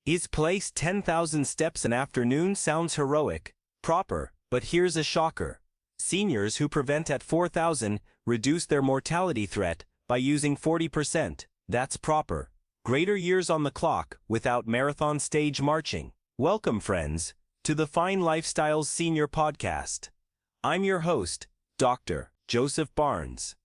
Is place 10,000 steps an afternoon sounds heroic, proper, but here's a shocker. Seniors who prevent at 4,000 reduce their mortality threat by using 40%. That's proper. Greater years on the clock without marathon stage marching. Welcome, friends, to the Fine Lifestyles Senior Podcast. I'm your host, Dr. Joseph Barnes.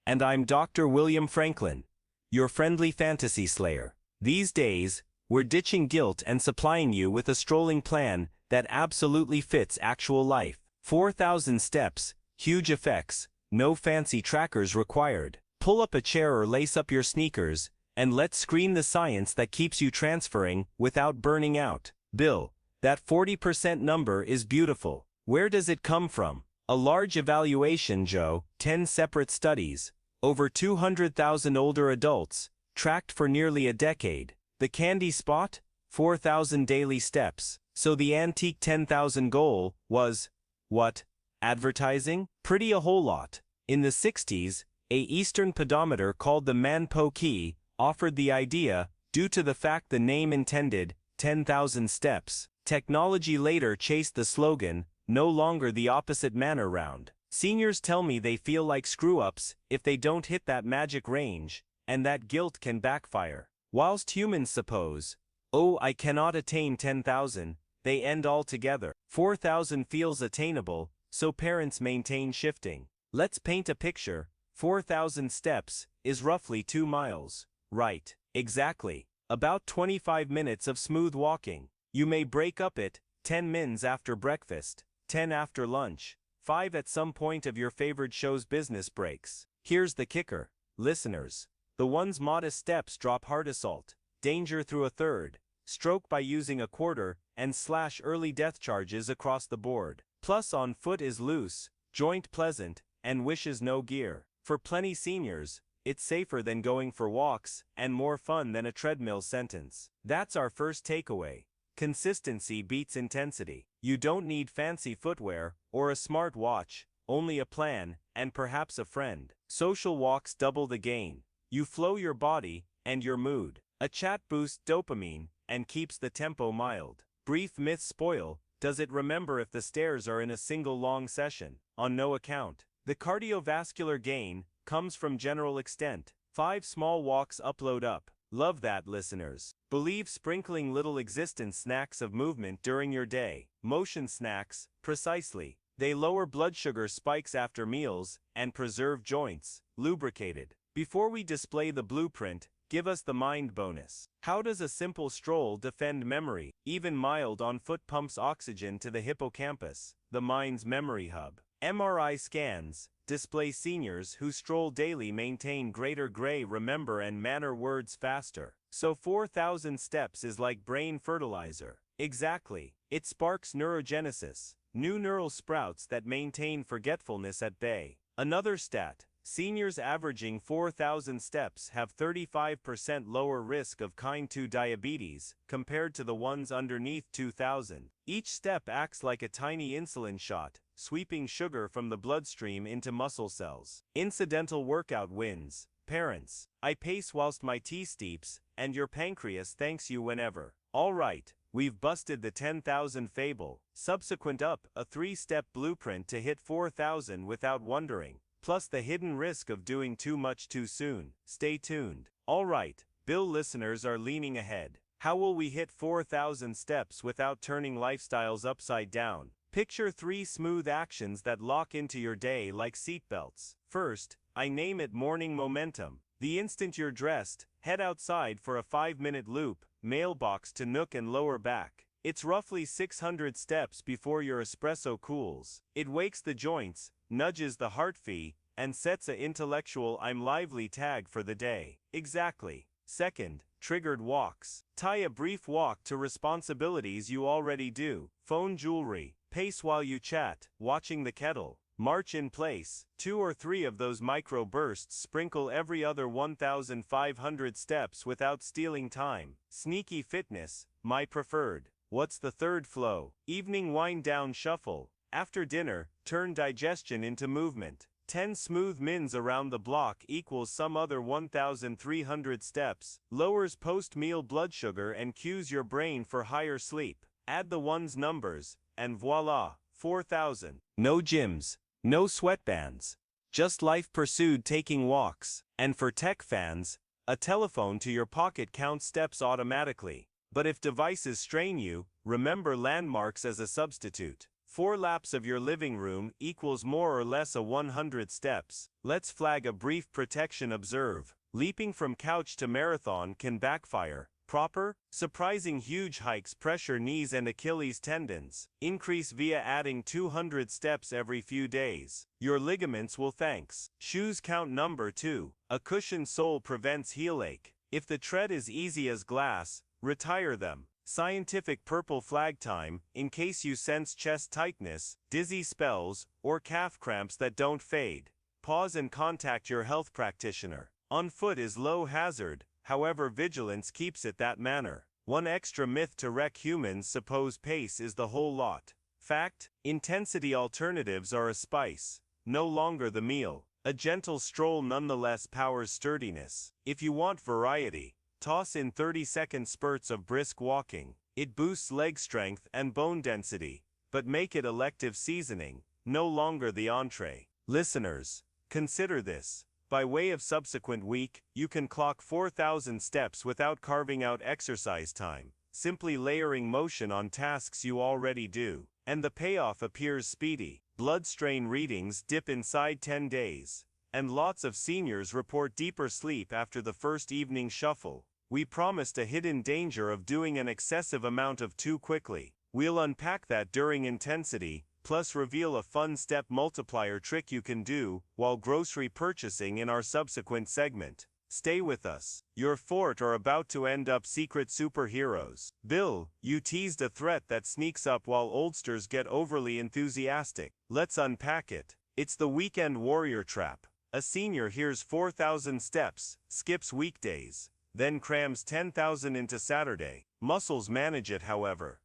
And I'm Dr. William Franklin, your friendly fantasy slayer. These days, we're ditching guilt and supplying you with a strolling plan that absolutely fits actual life. 4,000 steps, huge effects, no fancy trackers required. Pull up a chair or lace up your sneakers, and let's screen the science that keeps you transferring without burning out. Bill, that 40% number is beautiful. Where does it come from? A large evaluation, Joe, 10 separate studies, over 200,000 older adults, tracked for nearly a decade. The candy spot? 4,000 daily steps. So the antique 10,000 goal was, what? Advertising? Pretty a whole lot. In the 60s, a Eastern pedometer called the Man-Po Key offered the idea, due to the fact the name intended 10,000 steps. Technology later chased the slogan, no longer the opposite manner round. Seniors tell me they feel like screw-ups if they don't hit that magic range, and that guilt can backfire. Whilst humans suppose, oh, I cannot attain 10,000, they end altogether. 4,000 feels attainable, so parents maintain shifting. Let's paint a picture. 4,000 steps is roughly 2 miles. Right, exactly. About 25 minutes of smooth walking. You may break up it, 10 mins after breakfast, 10 after lunch, 5 at some point of your favorite show's business breaks. Here's the kicker, listeners. The one's modest steps drop heart assault, danger through a third, stroke by using a quarter, and slash early death charges across the board. Plus on foot is loose, joint pleasant, and wishes no gear. For plenty seniors, it's safer than going for walks, and more fun than a treadmill sentence. That's our first takeaway. Consistency beats intensity. You don't need fancy footwear, or a smart watch, only a plan, and perhaps a friend. Social walks double the gain. You flow your body, and your mood. A chat boosts dopamine, and keeps the tempo mild. Brief myths spoil, does it remember if the stairs are in a single long session? On no account. The cardiovascular gain comes from general extent. 5 small walks upload up. Love that, listeners. Believe sprinkling little existence snacks of movement during your day. Motion snacks, precisely. They lower blood sugar spikes after meals, and preserve joints, lubricated. Before we display the blueprint, give us the mind bonus. How does a simple stroll defend memory? Even mild on foot pumps oxygen to the hippocampus, the mind's memory hub. MRI scans display seniors who stroll daily maintain greater gray remember and manner words faster. So 4,000 steps is like brain fertilizer. Exactly. It sparks neurogenesis, new neural sprouts that maintain forgetfulness at bay. Another stat. Seniors averaging 4,000 steps have 35% lower risk of kind 2 diabetes compared to the ones underneath 2,000. Each step acts like a tiny insulin shot, sweeping sugar from the bloodstream into muscle cells. Incidental workout wins. Parents, I pace whilst my tea steeps, and your pancreas thanks you whenever. All right, we've busted the 10,000 fable. Subsequent up, a 3-step blueprint to hit 4,000 without wondering. Plus the hidden risk of doing too much too soon. Stay tuned. Alright, Bill listeners are leaning ahead. How will we hit 4,000 steps without turning lifestyles upside down? Picture 3 smooth actions that lock into your day like seatbelts. First, I name it morning momentum. The instant you're dressed, head outside for a 5-minute loop, mailbox to nook and lower back. It's roughly 600 steps before your espresso cools. It wakes the joints, nudges the heart fee, and sets a intellectual I'm lively tag for the day. Exactly. Second, triggered walks. Tie a brief walk to responsibilities you already do. Phone jewelry. Pace while you chat, watching the kettle. March in place. 2 or 3 of those micro bursts sprinkle every other 1,500 steps without stealing time. Sneaky fitness, my preferred. What's the third flow? Evening wind down shuffle. After dinner, turn digestion into movement. 10 smooth mins around the block equals some other 1,300 steps, lowers post-meal blood sugar and cues your brain for higher sleep. Add the ones numbers, and voila, 4,000. No gyms, no sweatbands. Just life pursued taking walks. And for tech fans, a telephone to your pocket counts steps automatically. But if devices strain you, remember landmarks as a substitute. 4 laps of your living room equals more or less a 100 steps. Let's flag a brief protection observe. Leaping from couch to marathon can backfire. Proper, surprising huge hikes pressure knees and Achilles tendons. Increase via adding 200 steps every few days. Your ligaments will thanks. Shoes count number 2. A cushioned sole prevents heel ache. If the tread is easy as glass, retire them. Scientific purple flag time, in case you sense chest tightness, dizzy spells, or calf cramps that don't fade. Pause and contact your health practitioner. On foot is low hazard, however vigilance keeps it that manner. One extra myth to wreck humans suppose pace is the whole lot. Fact, intensity alternatives are a spice, no longer the meal. A gentle stroll nonetheless powers sturdiness. If you want variety, toss in 30-second spurts of brisk walking. It boosts leg strength and bone density, but make it elective seasoning, no longer the entree. Listeners, consider this. By way of subsequent week, you can clock 4,000 steps without carving out exercise time, simply layering motion on tasks you already do. And the payoff appears speedy. Blood strain readings dip inside 10 days. And lots of seniors report deeper sleep after the first evening shuffle. We promised a hidden danger of doing an excessive amount of too quickly. We'll unpack that during intensity, plus reveal a fun step multiplier trick you can do while grocery purchasing in our subsequent segment. Stay with us. Your fort are about to end up secret superheroes. Bill, you teased a threat that sneaks up while oldsters get overly enthusiastic. Let's unpack it. It's the weekend warrior trap. A senior hears 4,000 steps, skips weekdays, then crams 10,000 into Saturday. Muscles manage it, however.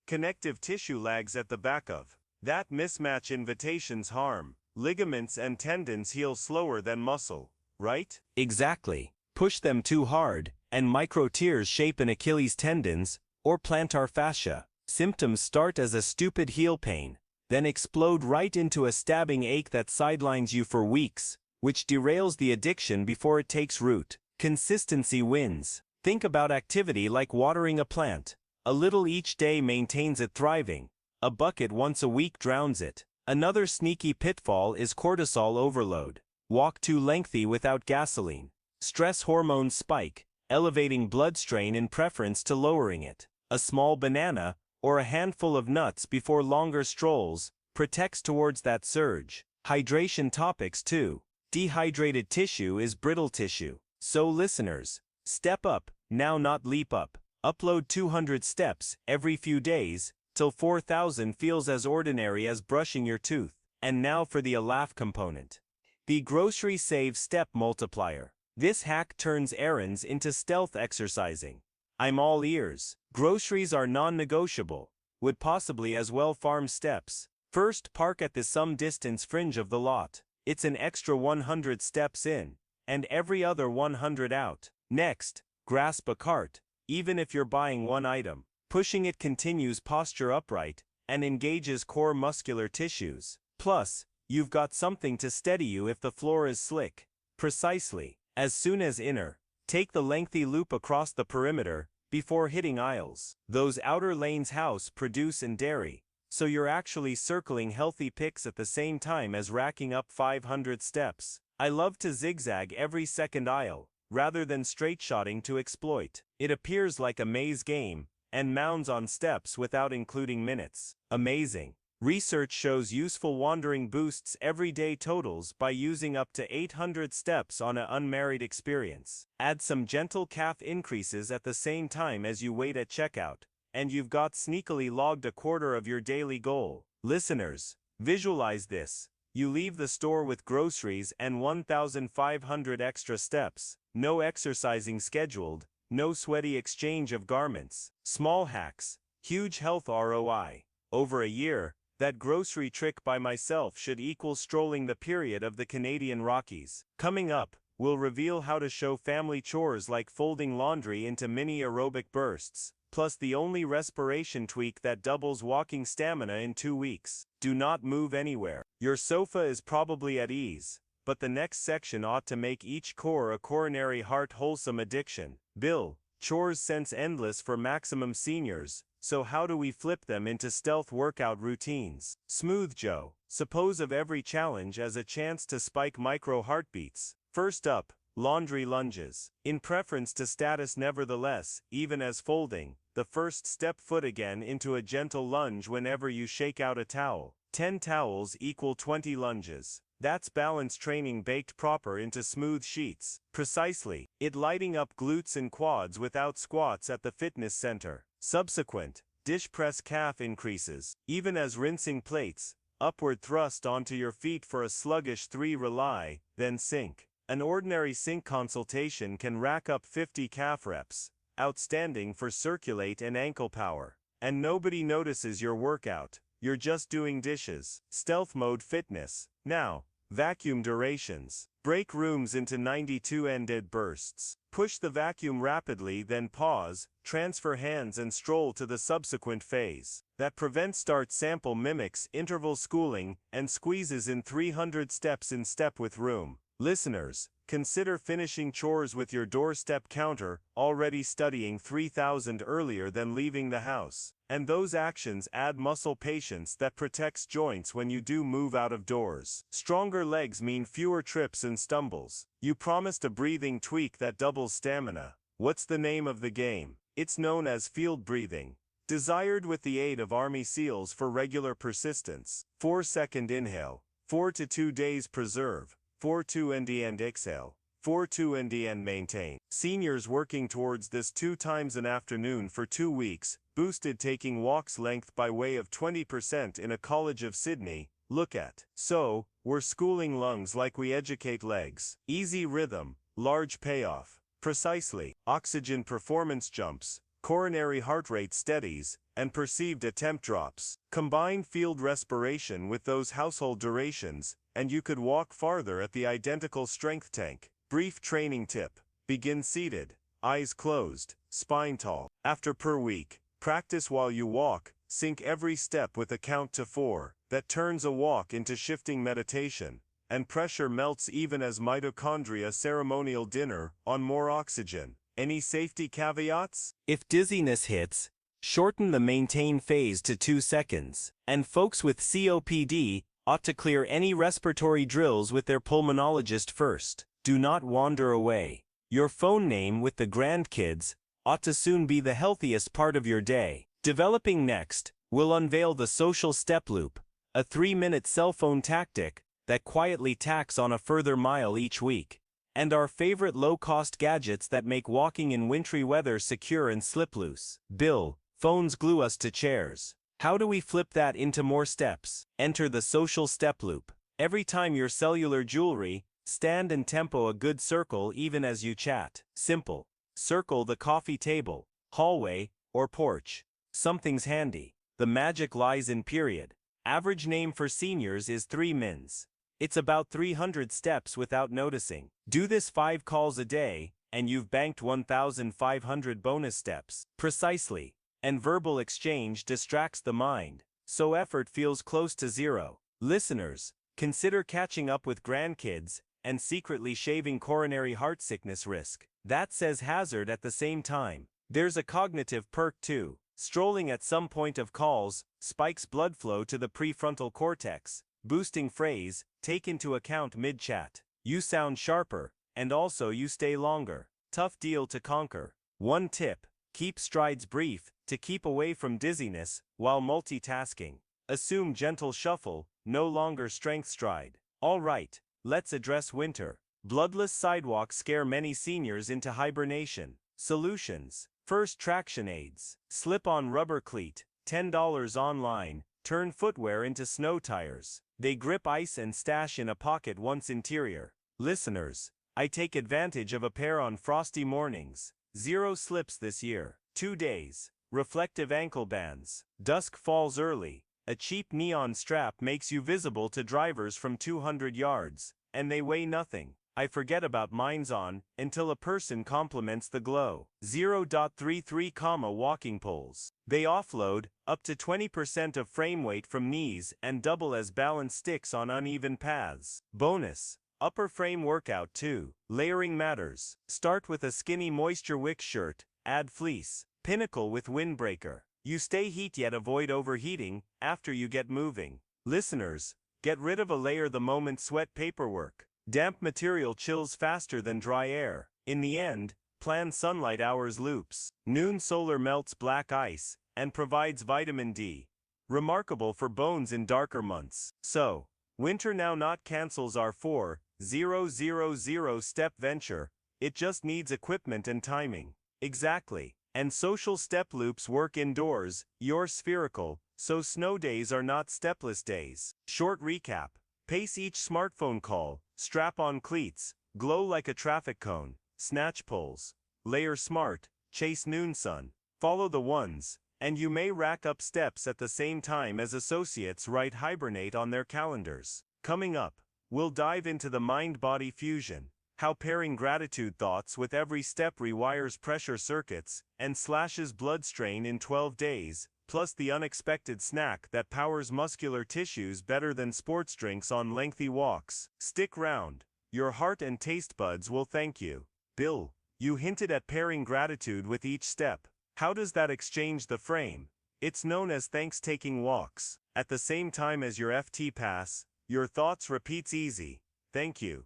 Connective tissue lags at the back of that mismatch. Invitations harm. Ligaments and tendons heal slower than muscle, right? Exactly. Push them too hard, and micro tears shape an Achilles tendons, or plantar fascia. Symptoms start as a stupid heel pain, then explode right into a stabbing ache that sidelines you for weeks, which derails the addiction before it takes root. Consistency wins. Think about activity like watering a plant. A little each day maintains it thriving. A bucket once a week drowns it. Another sneaky pitfall is cortisol overload. Walk too lengthy without gasoline. Stress hormones spike, elevating blood strain in preference to lowering it. A small banana, or a handful of nuts before longer strolls, protects towards that surge. Hydration topics too. Dehydrated tissue is brittle tissue. So listeners, step up, now not leap up. Upload 200 steps every few days, till 4,000 feels as ordinary as brushing your tooth. And now for the laugh component. The grocery save step multiplier. This hack turns errands into stealth exercising. I'm all ears. Groceries are non-negotiable. Would possibly as well farm steps. First, park at the some distance fringe of the lot. It's an extra 100 steps in, and every other 100 out. Next, grasp a cart, even if you're buying one item. Pushing it continues posture upright, and engages core muscular tissues. Plus, you've got something to steady you if the floor is slick. Precisely. As soon as inner, take the lengthy loop across the perimeter, before hitting aisles. Those outer lanes house produce and dairy, so you're actually circling healthy picks at the same time as racking up 500 steps. I love to zigzag every second aisle, rather than straight-shotting to exploit. It appears like a maze game, and mounds on steps without including minutes. Amazing. Research shows useful wandering boosts everyday totals by using up to 800 steps on an unmarried experience. Add some gentle calf increases at the same time as you wait at checkout, and you've got sneakily logged a quarter of your daily goal. Listeners, visualize this. You leave the store with groceries and 1,500 extra steps. No exercising scheduled, no sweaty exchange of garments. Small hacks, huge health ROI. Over a year, That grocery trick by myself should equal strolling the period of the Canadian Rockies. Coming up, we'll reveal how to show family chores like folding laundry into mini aerobic bursts, plus the only respiration tweak that doubles walking stamina in 2 weeks. Do not move anywhere. Your sofa is probably at ease, but the next section ought to make each core a coronary heart wholesome addiction. Bill, chores sense endless for maximum seniors, so how do we flip them into stealth workout routines? Smooth Joe, suppose of every challenge as a chance to spike micro heartbeats. First up, laundry lunges. In preference to status nevertheless, even as folding, the first step foot again into a gentle lunge whenever you shake out a towel. 10 towels equal 20 lunges. That's balance training baked proper into smooth sheets. Precisely, it lighting up glutes and quads without squats at the fitness center. Subsequent, dish press calf increases. Even as rinsing plates, upward thrust onto your feet for a sluggish 3 rely, then sink. An ordinary sink consultation can rack up 50 calf reps. Outstanding for circulate and ankle power. And nobody notices your workout. You're just doing dishes. Stealth mode fitness. Now, vacuum durations. Break rooms into 92-ended bursts. Push the vacuum rapidly, then pause, transfer hands and stroll to the subsequent phase. That prevent start sample mimics interval schooling and squeezes in 300 steps in step with room. Listeners, consider finishing chores with your doorstep counter, already studying 3,000 earlier than leaving the house. And those actions add muscle patience that protects joints when you do move out of doors. Stronger legs mean fewer trips and stumbles. You promised a breathing tweak that doubles stamina. What's the name of the game? It's known as field breathing. Desired with the aid of Army SEALs for regular persistence. 4-second inhale. 4 to 2 days preserve. 4-2 and exhale. 4-2 and maintain. Seniors working towards this 2 times an afternoon for 2 weeks, boosted taking walks length by way of 20% in a College of Sydney, look at. So, we're schooling lungs like we educate legs. Easy rhythm, large payoff. Precisely. Oxygen performance jumps, coronary heart rate steadies, and perceived attempt drops. Combine field respiration with those household durations, and you could walk farther at the identical strength tank. Brief training tip. Begin seated, eyes closed, spine tall. After per week, practice while you walk, sync every step with a count to 4. That turns a walk into shifting meditation, and pressure melts even as mitochondria ceremonial dinner on more oxygen. Any safety caveats? If dizziness hits, shorten the maintain phase to 2 seconds. And folks with COPD ought to clear any respiratory drills with their pulmonologist first. Do not wander away. Your phone name with the grandkids ought to soon be the healthiest part of your day. Developing next, we'll unveil the social step loop, a 3-minute cell phone tactic that quietly tacks on a further mile each week. And our favorite low-cost gadgets that make walking in wintry weather secure and slip loose. Bill, phones glue us to chairs. How do we flip that into more steps? Enter the social step loop. Every time your cellular jewelry, stand and tempo a good circle even as you chat. Simple. Circle the coffee table, hallway, or porch. Something's handy. The magic lies in period. Average name for seniors is 3 mins. It's about 300 steps without noticing. Do this 5 calls a day, and you've banked 1,500 bonus steps. Precisely. And verbal exchange distracts the mind, so effort feels close to zero. Listeners, consider catching up with grandkids and secretly shaving coronary heart sickness risk. That says hazard at the same time. There's a cognitive perk too. Strolling at some point of calls spikes blood flow to the prefrontal cortex, boosting phrase, take into account mid-chat. You sound sharper, and also you stay longer. Tough deal to conquer. One tip, keep strides brief, to keep away from dizziness, while multitasking. Assume gentle shuffle, no longer strength stride. Alright, let's address winter. Bloodless sidewalks scare many seniors into hibernation. Solutions. First, traction aids. Slip-on rubber cleat, $10 online, turn footwear into snow tires. They grip ice and stash in a pocket once interior. Listeners, I take advantage of a pair on frosty mornings. 0 slips this year. 2 days. Reflective ankle bands. Dusk falls early, A cheap neon strap makes you visible to drivers from 200 yards, and they weigh nothing. I forget about mine's on, until a person compliments the glow. 0.33, walking poles. They offload up to 20% of frame weight from knees and double as balance sticks on uneven paths. Bonus. Upper frame workout too. Layering matters. Start with a skinny moisture wick shirt, add fleece. Pinnacle with windbreaker. You stay heat yet avoid overheating after you get moving. Listeners, get rid of a layer the moment sweat paperwork. Damp material chills faster than dry air. In the end, plan sunlight hours loops. Noon solar melts black ice and provides vitamin D. Remarkable for bones in darker months. So, winter now not cancels our 4,000 step venture. It just needs equipment and timing. Exactly. And social step loops work indoors. You're spherical, so snow days are not stepless days. Short recap. Pace each smartphone call. Strap on cleats, glow like a traffic cone, snatch pulls, layer smart, chase noon sun, follow the ones, and you may rack up steps at the same time as associates write hibernate on their calendars. Coming up, we'll dive into the mind-body fusion, how pairing gratitude thoughts with every step rewires pressure circuits and slashes blood strain in 12 days, plus the unexpected snack that powers muscular tissues better than sports drinks on lengthy walks. Stick round. Your heart and taste buds will thank you. Bill, you hinted at pairing gratitude with each step. How does that exchange the frame? It's known as thanks taking walks. At the same time as your FT pass, your thoughts repeats easy. Thank you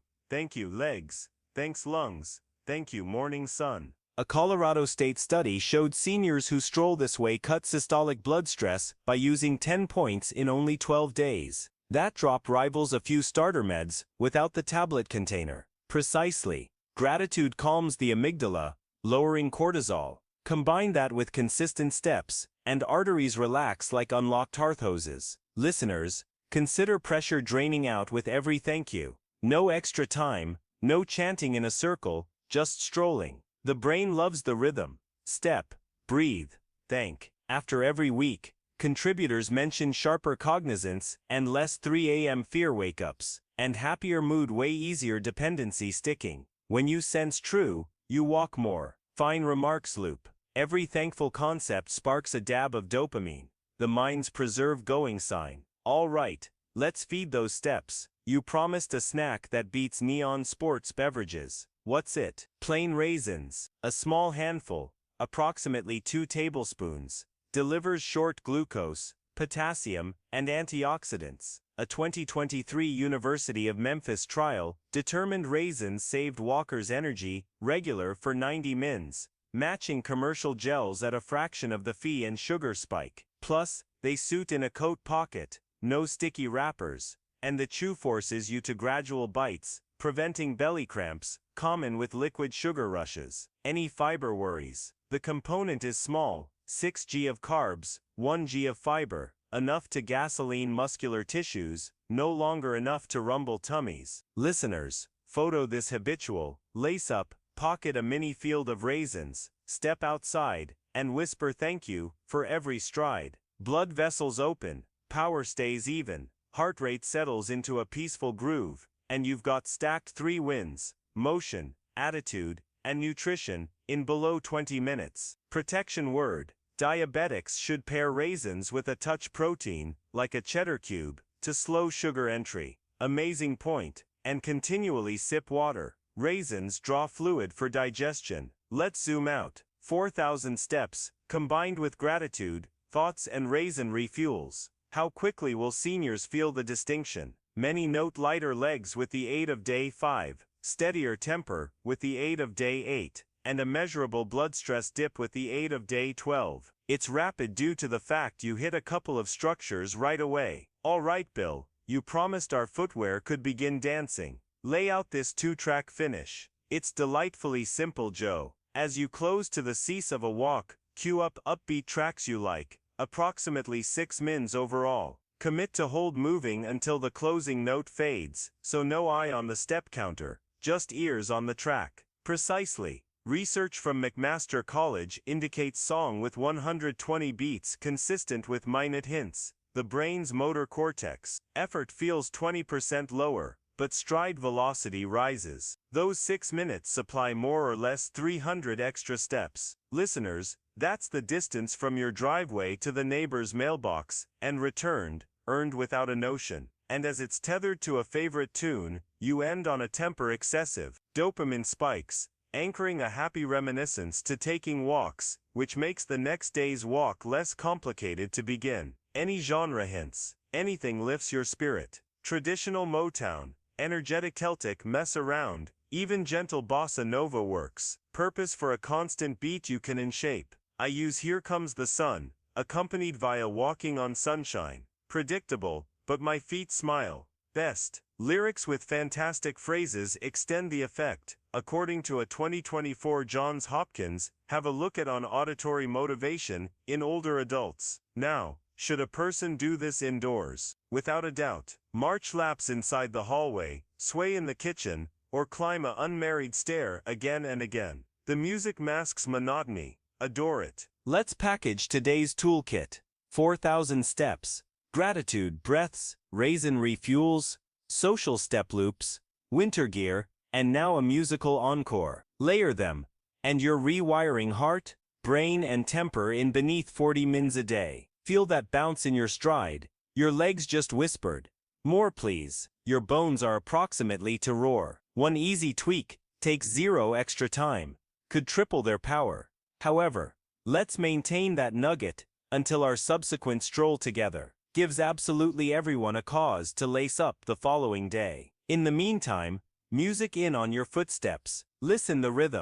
legs, thanks lungs, thank you morning sun. A Colorado State study showed seniors who stroll this way cut systolic blood stress by using 10 points in only 12 days. That drop rivals a few starter meds without the tablet container. Precisely. Gratitude calms the amygdala, lowering cortisol. Combine that with consistent steps, and arteries relax like unlocked hearth hoses. Listeners, consider pressure draining out with every thank you. No extra time, no chanting in a circle, just strolling. The brain loves the rhythm. Step, breathe, thank. After every week, contributors mention sharper cognizance and less 3 a.m. fear wake-ups, and happier mood way easier dependency sticking. When you sense true, you walk more. Fine remarks loop. Every thankful concept sparks a dab of dopamine, the mind's preserve going sign. All right, let's feed those steps. You promised a snack that beats neon sports beverages. What's it? Plain raisins, a small handful, approximately 2 tablespoons, delivers short glucose, potassium, and antioxidants. A 2023 University of Memphis trial determined raisins saved walkers' energy, regular for 90 mins, matching commercial gels at a fraction of the fee and sugar spike. Plus, they suit in a coat pocket, no sticky wrappers, and the chew forces you to gradual bites, preventing belly cramps, common with liquid sugar rushes. Any fiber worries? The component is small, 6 g of carbs, 1 g of fiber, enough to gasoline muscular tissues, no longer enough to rumble tummies. Listeners, photo this habitual, lace up, pocket a mini field of raisins, step outside, and whisper thank you for every stride. Blood vessels open, power stays even, heart rate settles into a peaceful groove, and you've got stacked 3 wins. Motion, attitude, and nutrition, in below 20 minutes. Protection word. Diabetics should pair raisins with a touch protein, like a cheddar cube, to slow sugar entry. Amazing point. And continually sip water. Raisins draw fluid for digestion. Let's zoom out. 4,000 steps, combined with gratitude, thoughts and raisin refuels. How quickly will seniors feel the distinction? Many note lighter legs with the aid of day 5. Steadier temper with the aid of day 8, and a measurable blood stress dip with the aid of day 12. It's rapid due to the fact you hit a couple of structures right away. All right, Bill, you promised our footwear could begin dancing. Lay out this 2-track finish. It's delightfully simple, Joe. As you close to the cease of a walk, cue up upbeat tracks you like, approximately 6 mins overall. Commit to hold moving until the closing note fades, so no eye on the step counter. Just ears on the track. Precisely. Research from McMaster College indicates song with 120 beats consistent with minute hints. the brain's motor cortex. Effort feels 20% lower, but stride velocity rises. Those 6 minutes supply more or less 300 extra steps. Listeners, that's the distance from your driveway to the neighbor's mailbox, and returned, earned without a notion. And as it's tethered to a favorite tune, you end on a temper excessive. Dopamine spikes, anchoring a happy reminiscence to taking walks, which makes the next day's walk less complicated to begin. Any genre hints, anything lifts your spirit. Traditional Motown, energetic Celtic mess around, even gentle bossa nova works. Purpose for a constant beat you can shape. I use Here Comes the Sun, accompanied via Walking on Sunshine. Predictable, but my feet smile. Best. Lyrics with fantastic phrases extend the effect. According to a 2024 Johns Hopkins, have a look at on auditory motivation in older adults. Now, should a person do this indoors? Without a doubt. March laps inside the hallway, sway in the kitchen, or climb a unmarried stair again and again. The music masks monotony. Adore it. Let's package today's toolkit. 4,000 steps, gratitude breaths, raisin refuels, social step loops, winter gear, and now a musical encore. Layer them, and you're rewiring heart, brain and temper in beneath 40 mins a day. Feel that bounce in your stride. Your legs just whispered, "More please." Your bones are approximately to roar. One easy tweak takes 0 extra time, could triple their power. However, let's maintain that nugget until our subsequent stroll together. Gives absolutely everyone a cause to lace up the following day. In the meantime, music in on your footsteps. Listen the rhythm.